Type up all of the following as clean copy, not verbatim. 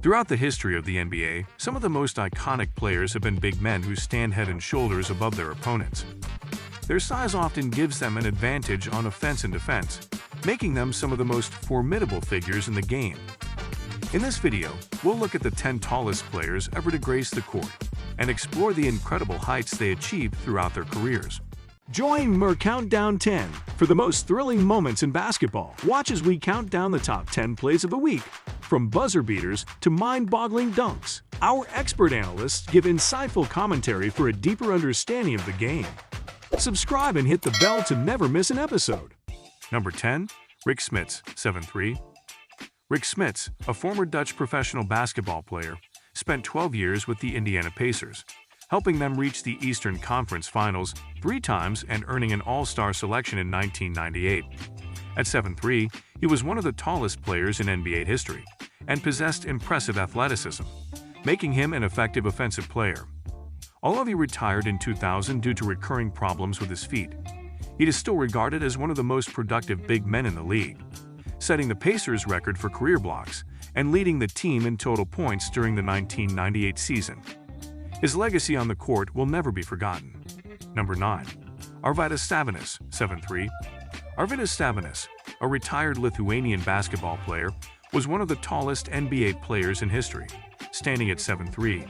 Throughout the history of the NBA, some of the most iconic players have been big men who stand head and shoulders above their opponents. Their size often gives them an advantage on offense and defense, making them some of the most formidable figures in the game. In this video, we'll look at the 10 tallest players ever to grace the court and explore the incredible heights they achieved throughout their careers. Join Mer Countdown 10 for the most thrilling moments in basketball. Watch as we count down the top 10 plays of the week, from buzzer beaters to mind-boggling dunks. Our expert analysts give insightful commentary for a deeper understanding of the game. Subscribe and hit the bell to never miss an episode. Number 10. Rik Smits, 7'3". Rik Smits, a former Dutch professional basketball player, spent 12 years with the Indiana Pacers, helping them reach the Eastern Conference Finals 3 times and earning an All-Star selection in 1998. At 7'3", he was one of the tallest players in NBA history and possessed impressive athleticism, making him an effective offensive player. Although he retired in 2000 due to recurring problems with his feet, he is still regarded as one of the most productive big men in the league, setting the Pacers' record for career blocks and leading the team in total points during the 1998 season. His legacy on the court will never be forgotten. Number 9. Arvydas Sabonis, 7'3". Arvydas Sabonis, a retired Lithuanian basketball player, was one of the tallest NBA players in history, standing at 7'3".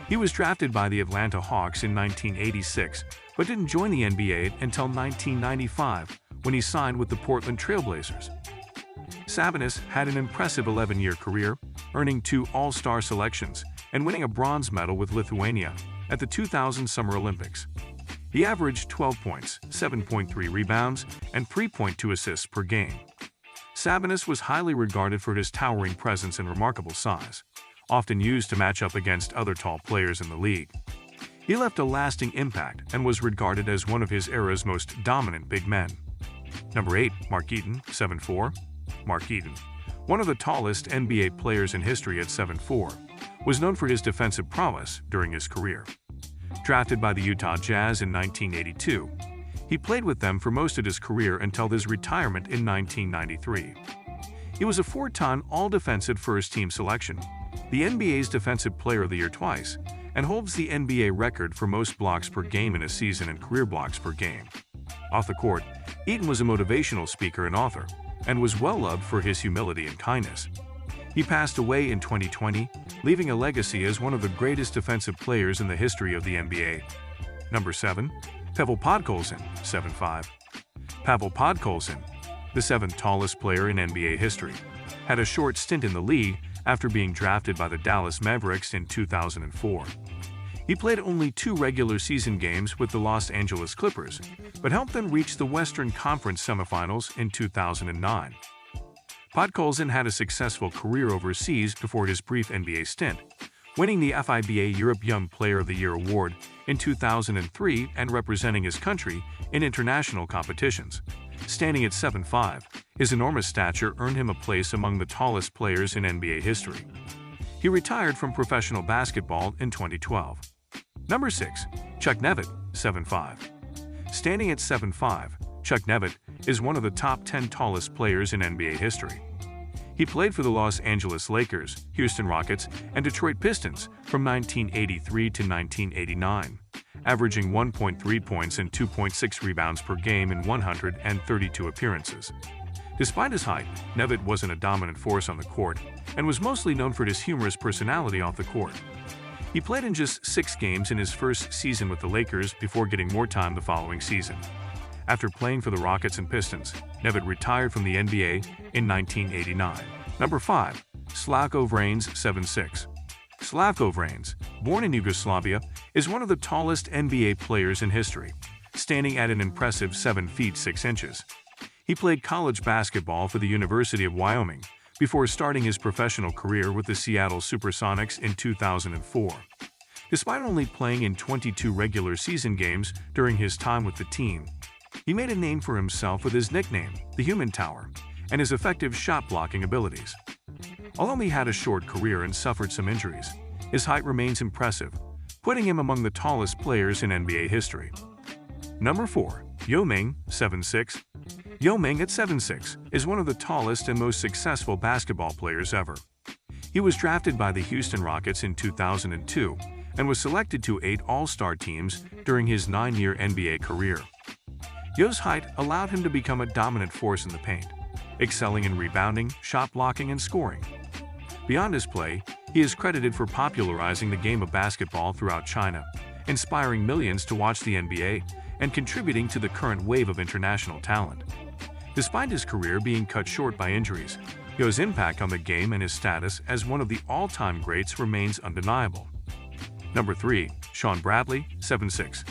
He was drafted by the Atlanta Hawks in 1986, but didn't join the NBA until 1995 when he signed with the Portland Trail Blazers. Sabonis had an impressive 11-year career, earning 2 All-Star selections and winning a bronze medal with Lithuania at the 2000 Summer Olympics. He averaged 12 points, 7.3 rebounds, and 3.2 assists per game. Sabonis was highly regarded for his towering presence and remarkable size, often used to match up against other tall players in the league. He left a lasting impact and was regarded as one of his era's most dominant big men. Number 8. Mark Eaton, 7'4". Mark Eaton, one of the tallest NBA players in history at 7'4", was known for his defensive prowess during his career. Drafted by the Utah Jazz in 1982, he played with them for most of his career until his retirement in 1993. He was a 4-time All-Defensive First-Team selection, the NBA's Defensive Player of the Year twice, and holds the NBA record for most blocks per game in a season and career blocks per game. Off the court, Eaton was a motivational speaker and author, and was well-loved for his humility and kindness. He passed away in 2020, leaving a legacy as one of the greatest defensive players in the history of the NBA. Number 7. Pavel Podkolzin, 7'5". Pavel Podkolzin, the 7th tallest player in NBA history, had a short stint in the league after being drafted by the Dallas Mavericks in 2004. He played only 2 regular season games with the Los Angeles Clippers, but helped them reach the Western Conference semifinals in 2009. Podkolzin had a successful career overseas before his brief NBA stint, winning the FIBA Europe Young Player of the Year award in 2003 and representing his country in international competitions. Standing at 7'5", his enormous stature earned him a place among the tallest players in NBA history. He retired from professional basketball in 2012. Number 6. Chuck Nevitt, 7'5". Standing at 7'5", Chuck Nevitt is one of the top 10 tallest players in NBA history. He played for the Los Angeles Lakers, Houston Rockets, and Detroit Pistons from 1983 to 1989, averaging 1.3 points and 2.6 rebounds per game in 132 appearances. Despite his height, Nevitt wasn't a dominant force on the court and was mostly known for his humorous personality off the court. He played in just 6 games in his first season with the Lakers before getting more time the following season. After playing for the Rockets and Pistons, Nevitt retired from the NBA in 1989. Number 5. Slavko Vranes, 7'6". Slavko Vranes, born in Yugoslavia, is one of the tallest NBA players in history, standing at an impressive 7 feet 6 inches. He played college basketball for the University of Wyoming before starting his professional career with the Seattle Supersonics in 2004. Despite only playing in 22 regular season games during his time with the team, he made a name for himself with his nickname, the Human Tower, and his effective shot-blocking abilities. Although he had a short career and suffered some injuries, his height remains impressive, putting him among the tallest players in NBA history. Number 4. Yao Ming, 7'6". Yao Ming at 7'6" is one of the tallest and most successful basketball players ever. He He was drafted by the Houston Rockets in 2002 and was selected to 8 All-Star teams during his 9-year NBA career. Yo's height allowed him to become a dominant force in the paint, excelling in rebounding, shot blocking, and scoring. Beyond his play, he is credited for popularizing the game of basketball throughout China, inspiring millions to watch the NBA and contributing to the current wave of international talent. Despite his career being cut short by injuries, Yo's impact on the game and his status as one of the all-time greats remains undeniable. Number 3. Shawn Bradley, 7'6".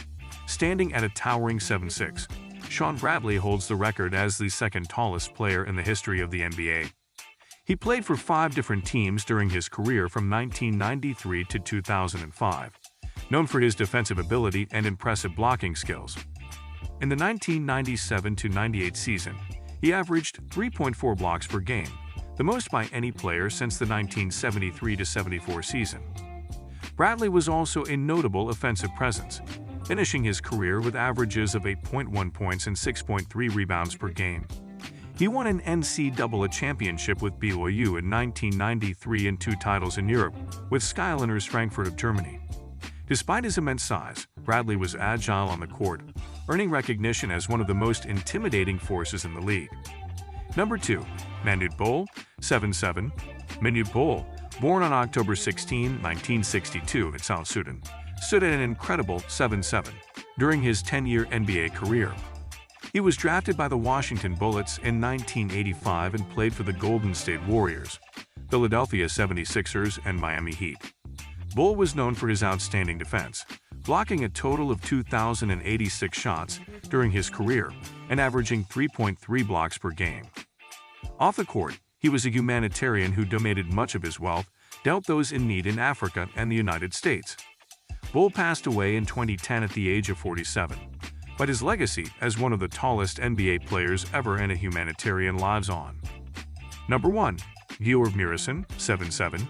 Standing at a towering 7'6", Shawn Bradley holds the record as the second tallest player in the history of the NBA. He played for 5 different teams during his career from 1993 to 2005, known for his defensive ability and impressive blocking skills. In the 1997-98 season, he averaged 3.4 blocks per game, the most by any player since the 1973-74 season. Bradley was also a notable offensive presence, finishing his career with averages of 8.1 points and 6.3 rebounds per game. He won an NCAA championship with BYU in 1993 and 2 titles in Europe with Skyliners Frankfurt of Germany. Despite his immense size, Bradley was agile on the court, earning recognition as one of the most intimidating forces in the league. Number 2. Manute Bol, 7'7". Manute Bol, born on October 16, 1962 in South Sudan, stood at an incredible 7'7" during his 10-year NBA career. He was drafted by the Washington Bullets in 1985 and played for the Golden State Warriors, Philadelphia 76ers, and Miami Heat. Bol was known for his outstanding defense, blocking a total of 2,086 shots during his career and averaging 3.3 blocks per game. Off the court, he was a humanitarian who donated much of his wealth, dealt those in need in Africa and the United States. Bol passed away in 2010 at the age of 47, but his legacy as one of the tallest NBA players ever and a humanitarian lives on. Number 1. Georg Muresan, 7'7".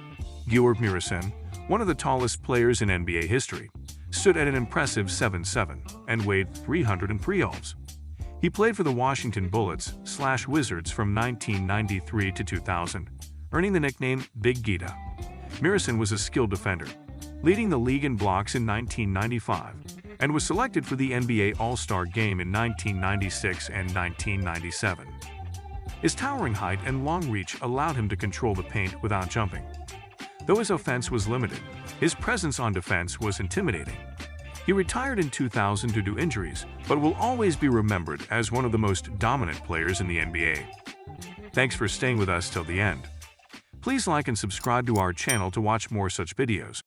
Georg Muresan, one of the tallest players in NBA history, stood at an impressive 7'7" and weighed 303 ounces. He played for the Washington Bullets/Wizards from 1993 to 2000, earning the nickname Big Gita. Muresan was a skilled defender, leading the league in blocks in 1995, and was selected for the NBA All-Star Game in 1996 and 1997. His towering height and long reach allowed him to control the paint without jumping. Though his offense was limited, his presence on defense was intimidating. He retired in 2000 due to injuries, but will always be remembered as one of the most dominant players in the NBA. Thanks for staying with us till the end. Please like and subscribe to our channel to watch more such videos.